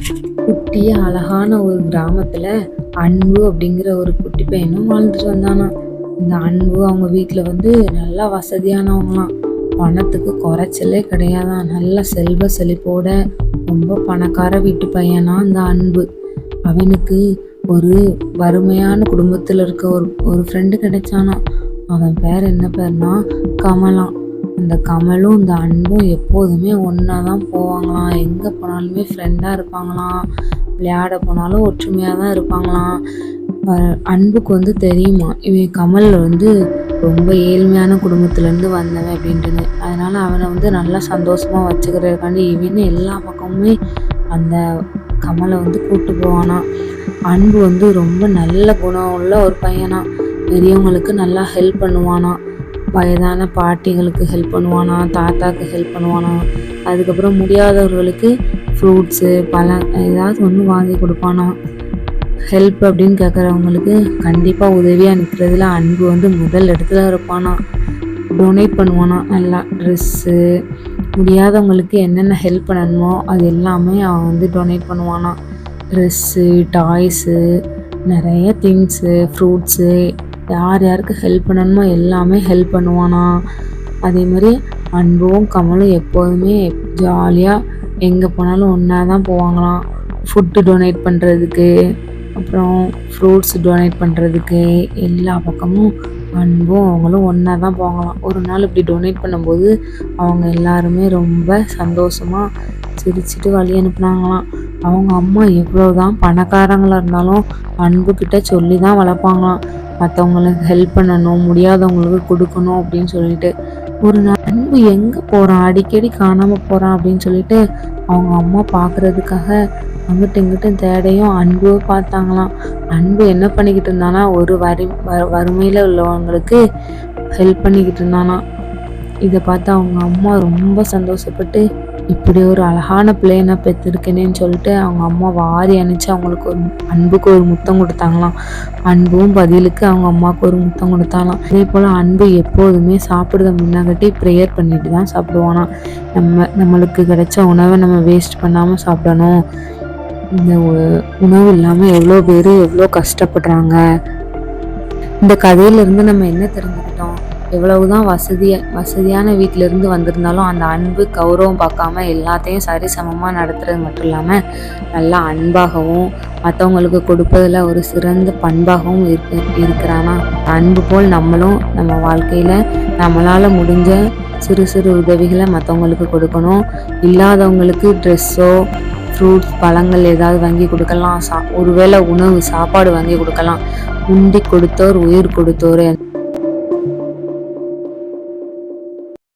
குட்டிய அழகான ஒரு கிராமத்துல அன்பு அப்படிங்கிற ஒரு குட்டி பையனும் வாழ்ந்துட்டு வந்தானா. இந்த அன்பு அவங்க வீட்டுல நல்லா வசதியானவங்களாம். பணத்துக்கு குறைச்சலே கிடையாதான். நல்ல செல்வ செழிப்போட ரொம்ப பணக்கார வீட்டு பையனா இந்த அன்பு. அவனுக்கு ஒரு வறுமையான குடும்பத்துல இருக்க ஒரு ஃப்ரெண்டு கிடைச்சானா. அவன் பேர் என்ன பேர்னா கமலாம். அந்த கமலும் இந்த அன்பும் எப்போதுமே ஒன்னாதான் போவாங்களாம். எங்க போனாலுமே ஃப்ரெண்டா இருப்பாங்களாம். விளையாட போனாலும் ஒற்றுமையா தான் இருப்பாங்களாம். அன்புக்கு தெரியுமா இவன் கமல் ரொம்ப ஏழ்மையான குடும்பத்துல இருந்து வந்தவன் அப்படின்ட்டு. அதனால அவனை நல்லா சந்தோஷமா வச்சுக்கிறதுக்காண்டி இவனு எல்லா பக்கமுமே அந்த கமலை கூட்டு போவானா. அன்பு ரொம்ப நல்ல குணம் உள்ள ஒரு பையனா. பெரியவங்களுக்கு நல்லா ஹெல்ப் பண்ணுவானா. வயதான பாட்டிகளுக்கு ஹெல்ப் பண்ணுவானா, தாத்தாக்கு ஹெல்ப் பண்ணுவானா. அதுக்கப்புறம் முடியாதவர்களுக்கு ஃப்ரூட்ஸு பழம் ஏதாவது ஒன்று வாங்கி கொடுப்பானா. ஹெல்ப் அப்படின்னு கேட்குறவங்களுக்கு கண்டிப்பாக உதவியாக நிற்கிறதுல அன்பு முதல் இடத்துல இருப்பானா. டொனேட் பண்ணுவானா. நல்லா ட்ரெஸ்ஸு, முடியாதவங்களுக்கு என்னென்ன ஹெல்ப் பண்ணணுமோ அது எல்லாமே அவன் டொனேட் பண்ணுவானா. ட்ரெஸ்ஸு, டாய்ஸு, நிறைய திங்ஸு, ஃப்ரூட்ஸு, யார் யாருக்கு ஹெல்ப் பண்ணணுமோ எல்லாமே ஹெல்ப் பண்ணுவானா. அதே மாதிரி அன்பும் கமலும் எப்போதுமே ஜாலியாக எங்கே போனாலும் ஒன்றா தான் போவாங்களாம். ஃபுட்டு டொனேட் பண்ணுறதுக்கு, அப்புறம் ஃப்ரூட்ஸ் டொனேட் பண்ணுறதுக்கு, எல்லா பக்கமும் அன்பும் அவங்களும் ஒன்றா தான் போவாங்களாம். ஒரு நாள் இப்படி டொனேட் பண்ணும்போது அவங்க எல்லாருமே ரொம்ப சந்தோஷமாக சிரிச்சுட்டு வழி அனுப்புனாங்களாம். அவங்க அம்மா எவ்வளோதான் பணக்காரங்களாக இருந்தாலும் அன்புக்கிட்ட சொல்லி தான் வளர்ப்பாங்களாம். மற்றவங்களுக்கு ஹெல்ப் பண்ணணும், முடியாதவங்களுக்கு கொடுக்கணும் அப்படின்னு சொல்லிட்டு. ஒரு நாள் அன்பு எங்கே போகிறான், அடிக்கடி காணாமல் போகிறான் அப்படின்னு சொல்லிட்டு அவங்க அம்மா பார்க்குறதுக்காக அங்கிட்ட இங்கிட்ட தேடையும் அன்பு பார்த்தாங்களாம். அன்பு என்ன பண்ணிக்கிட்டு இருந்தானா, ஒரு வறுமையில் உள்ளவங்களுக்கு ஹெல்ப் பண்ணிக்கிட்டு இருந்தானா. இதை பார்த்து அவங்க அம்மா ரொம்ப சந்தோஷப்பட்டு, இப்படி ஒரு அழகான பிள்ளைய நான் பெற்றிருக்கேனேன்னு சொல்லிட்டு அவங்க அம்மா வாரி அணிச்சு அவங்களுக்கு அன்புக்கு ஒரு முத்தம் கொடுத்தாங்களாம். அன்பும் பதிலுக்கு அவங்க அம்மாவுக்கு ஒரு முத்தம் கொடுத்தாலாம். அதே போல் அன்பு எப்போதுமே சாப்பிடுறத முன்னாடி ப்ரேயர் பண்ணிட்டு தான் சாப்பிடுவானா. நம்மளுக்கு கிடைச்ச உணவை நம்ம வேஸ்ட் பண்ணாமல் சாப்பிடணும். இந்த உணவு இல்லாமல் எவ்வளோ பேர் எவ்வளோ கஷ்டப்படுறாங்க. இந்த கதையிலேருந்து நம்ம என்ன தெரிஞ்சுக்கிட்டோம், எவ்வளவுதான் வசதியான வீட்டிலேருந்து வந்திருந்தாலும் அந்த அன்பு கௌரவம் பார்க்காம எல்லாத்தையும் சரிசமமாக நடத்துறது மட்டும் இல்லாமல் நல்லா அன்பாகவும் மற்றவங்களுக்கு கொடுப்பதில் ஒரு சிறந்த பண்பாகவும் இருக்கிறானா. அன்பு போல் நம்மளும் நம்ம வாழ்க்கையில் நம்மளால் முடிஞ்ச சிறு சிறு உதவிகளை மற்றவங்களுக்கு கொடுக்கணும். இல்லாதவங்களுக்கு ட்ரெஸ்ஸோ, ஃப்ரூட்ஸ், பழங்கள் ஏதாவது வாங்கி கொடுக்கலாம். ஒருவேளை உணவு சாப்பாடு வாங்கி கொடுக்கலாம். உண்டி கொடுத்தோர் உயிர் கொடுத்தோர்.